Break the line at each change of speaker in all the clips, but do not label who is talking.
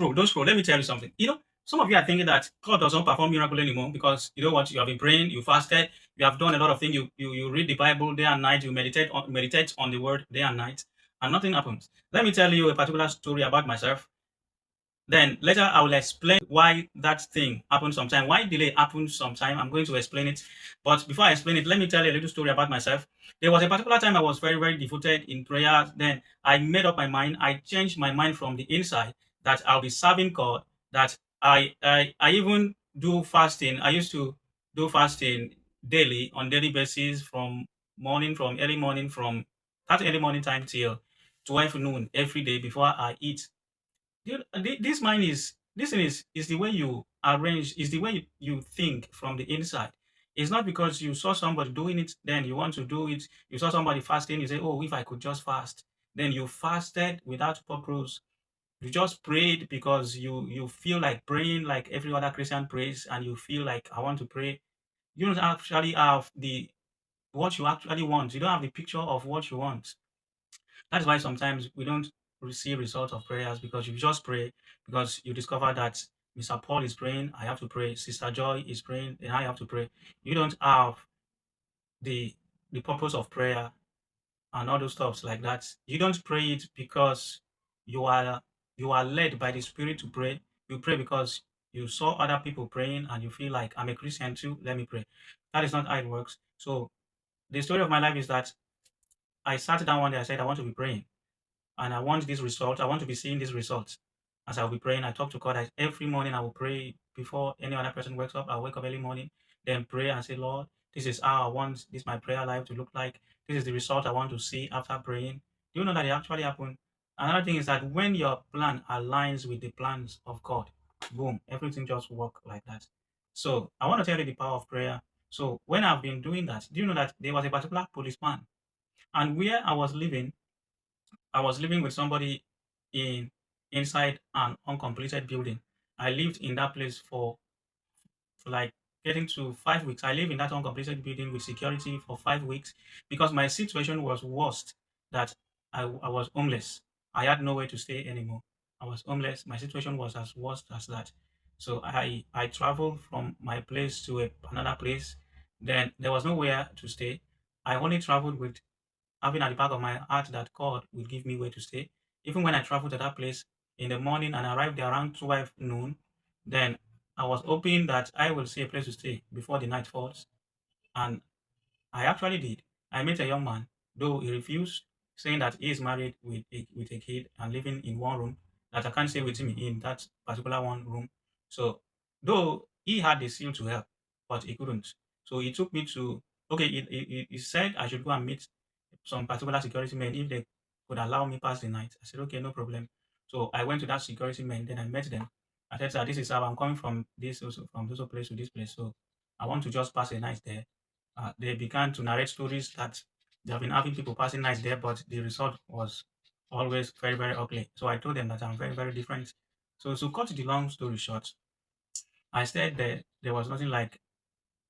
scroll, don't scroll. Let me tell you something. Some of you are thinking that God doesn't perform miracle anymore because you know what? You have been praying, you fasted, you have done a lot of things. You read the Bible day and night. You meditate on the word day and night, and nothing happens. Let me tell you a particular story about myself. Then later I will explain why that thing happens sometime, why delay happens sometime. I'm going to explain it. But before I explain it, let me tell you a little story about myself. There was a particular time I was very, very devoted in prayer. Then I made up my mind. I changed my mind from the inside that I'll be serving God, that I even do fasting. I used to do fasting daily, on daily basis, from early morning, from that early morning time till 12 noon every day before I eat. This mind this thing is the way you arrange, is the way you think from the inside. It's not because you saw somebody doing it, then you want to do it. You saw somebody fasting, you say, "Oh, if I could just fast." Then you fasted without purpose. You just prayed because you feel like praying like every other Christian prays, and you feel like, I want to pray. You don't actually have the what you actually want. You don't have the picture of what you want. That's why sometimes we don't receive results of prayers, because you just pray because you discover that Mr. Paul is praying, I have to pray. Sister Joy is praying, and I have to pray. You don't have the purpose of prayer and all those stuffs like that. You don't pray it because you are you are led by the Spirit to pray. You pray because you saw other people praying and you feel like, I'm a Christian too, let me pray. That is not how it works. So the story of my life is that I sat down one day, I said, I want to be praying and I want this result. I want to be seeing this result. As I'll be praying, I talk to God. Every morning I will pray before any other person wakes up. I'll wake up early morning, then pray and say, Lord, this is how I want this my prayer life to look like. This is the result I want to see after praying. Do you know that it actually happened? Another thing is that when your plan aligns with the plans of God, boom, everything just work like that. So I want to tell you the power of prayer. So when I've been doing that, do you know that there was a particular policeman, and where I was living with somebody in inside an uncompleted building. I lived in that place for like getting to 5 weeks. I lived in that uncompleted building with security for 5 weeks because my situation was worst. That I was homeless. I had nowhere to stay anymore. I was homeless. My situation was as worst as that. So I traveled from my place to another place. Then there was nowhere to stay. I only traveled with having at the back of my heart that God will give me where to stay. Even when I traveled to that place in the morning and arrived there around 12 noon, then I was hoping that I will see a place to stay before the night falls. And I actually did. I met a young man, though he refused, saying that he is married with a kid and living in one room, that I can't stay with him in that particular one room. So, though he had the seal to help, but he couldn't. So he took me to, okay, he said I should go and meet some particular security men if they could allow me pass the night. I said, okay, no problem. So I went to that security men, then I met them. I said, sir, this is how I'm coming from this place to this place. So I want to just pass a night there. They began to narrate stories that they have been having people passing nights there, but the result was always very, very ugly. So I told them that I'm very, very different. So to cut the long story short, I stayed there. There was nothing like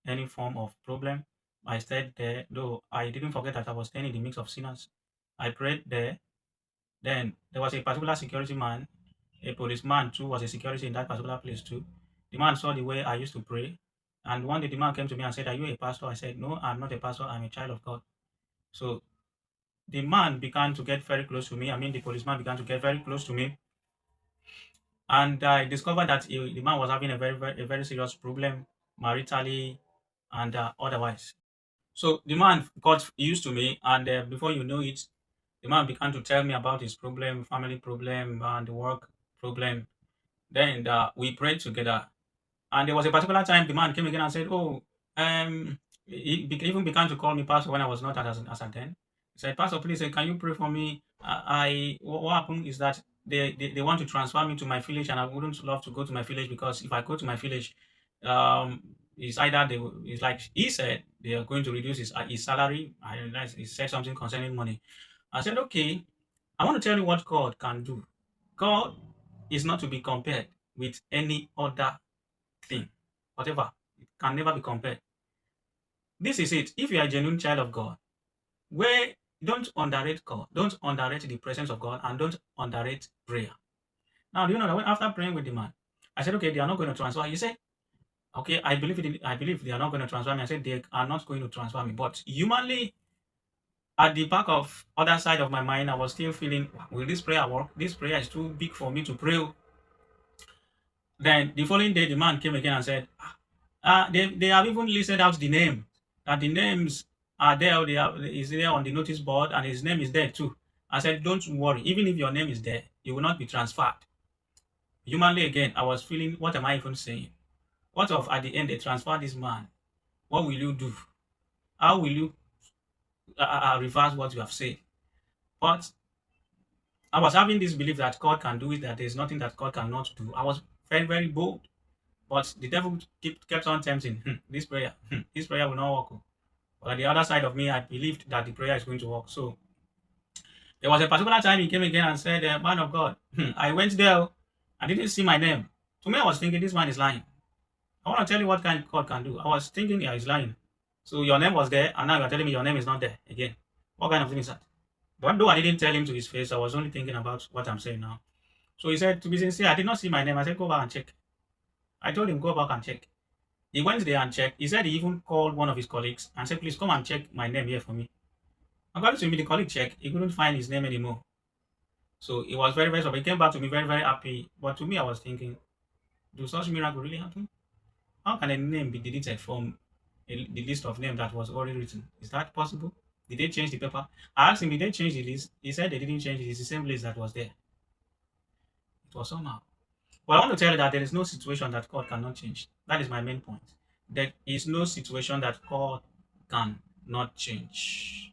any form of problem. I stayed there, though I didn't forget that I was staying in the mix of sinners. I prayed there. Then there was a particular security man, a policeman too, was a security in that particular place too. The man saw the way I used to pray. And one day the man came to me and said, are you a pastor? I said, no, I'm not a pastor. I'm a child of God. So the man began to get very close to me. I mean, the policeman began to get very close to me. And I discovered that the man was having a very serious problem maritally and otherwise. So the man got used to me, and before you know it, the man began to tell me about his problem, family problem, and work problem. Then we prayed together. And there was a particular time the man came again and said, "Oh, even began to call me pastor when I was not as at then." He said, "Pastor, please, can you pray for me? What happened is that they want to transfer me to my village, and I wouldn't love to go to my village because if I go to my village, it's either it's like he said they are going to reduce his salary. I realized he said something concerning money. I said, okay, I want to tell you what God can do. God is not to be compared with any other thing, whatever. It can never be compared. This is it. If you are a genuine child of God, where don't underrate God, don't underrate the presence of God, and don't underrate prayer. Now, do you know that after praying with the man, I said, okay, they are not going to transfer. He said, okay, I believe they are not going to transfer me. I said, they are not going to transfer me. But humanly, at the back of other side of my mind, I was still feeling, will this prayer work? This prayer is too big for me to pray. Then the following day, the man came again and said, they have even listed out the name, that the names are there, is there on the notice board, and his name is there too. I said, don't worry, even if your name is there, you will not be transferred. Humanly, again, I was feeling, what am I even saying? What if at the end they transfer this man? What will you do? How will you reverse what you have said? But I was having this belief that God can do it, that there's nothing that God cannot do. I was very, very bold. But the devil kept on tempting. This prayer, this prayer will not work. Oh." But at the other side of me, I believed that the prayer is going to work. So there was a particular time he came again and said, man of God, I went there. Oh, I didn't see my name. To me, I was thinking, this man is lying. I want to tell you what kind God can do. I was thinking, yeah, he's lying. So your name was there, and now you're telling me your name is not there again. What kind of thing is that? But though I didn't tell him to his face, I was only thinking about what I'm saying now. So he said, to be sincere, I did not see my name. I said, go back and check. I told him, go back and check. He went there and checked. He said he even called one of his colleagues and said, please come and check my name here for me. According to me, the colleague checked. He couldn't find his name anymore. So he was very, very sorry. He came back to me very, very happy. But to me, I was thinking, do such miracle really happen? How can a name be deleted from the list of names that was already written? Is that possible? Did they change the paper? I asked him, did they change the list? He said they didn't change it. It's the same list that was there. It was somehow. But I want to tell you that there is no situation that God cannot change. That is my main point. There is no situation that God cannot change.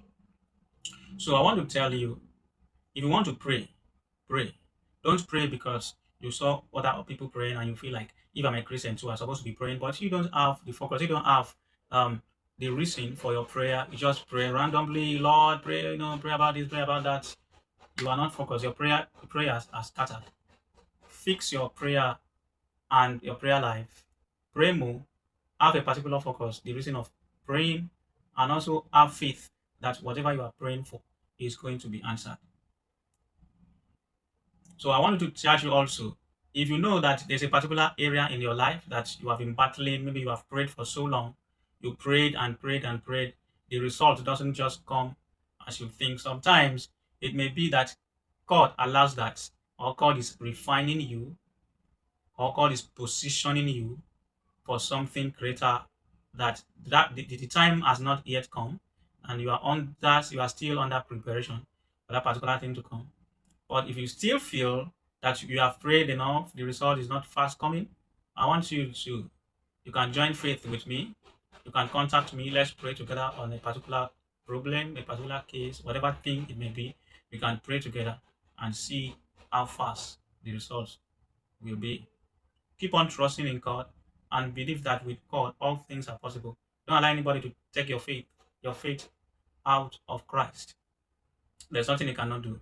So I want to tell you, if you want to pray, pray. Don't pray because you saw other people praying and you feel like, if I'm a Christian too, I'm supposed to be praying, but you don't have the focus, you don't have the reason for your prayer. You just pray randomly, Lord, pray, pray about this, pray about that. You are not focused. Your prayers are scattered. Fix your prayer and your prayer life. Pray more. Have a particular focus, the reason of praying, and also have faith that whatever you are praying for is going to be answered. So I wanted to charge you also, if you know that there's a particular area in your life that you have been battling, maybe you have prayed for so long, you prayed and prayed and prayed, the result doesn't just come as you think. Sometimes it may be that God allows that, or God is refining you, or God is positioning you for something greater, that the time has not yet come, and you are still under preparation for that particular thing to come. But if you still feel that you have prayed enough, the result is not fast coming, I want you to, you can join faith with me. You can contact me. Let's pray together on a particular problem, a particular case, whatever thing it may be. We can pray together and see how fast the results will be. Keep on trusting in God and believe that with God, all things are possible. Don't allow anybody to take your faith out of Christ. There's nothing he cannot do.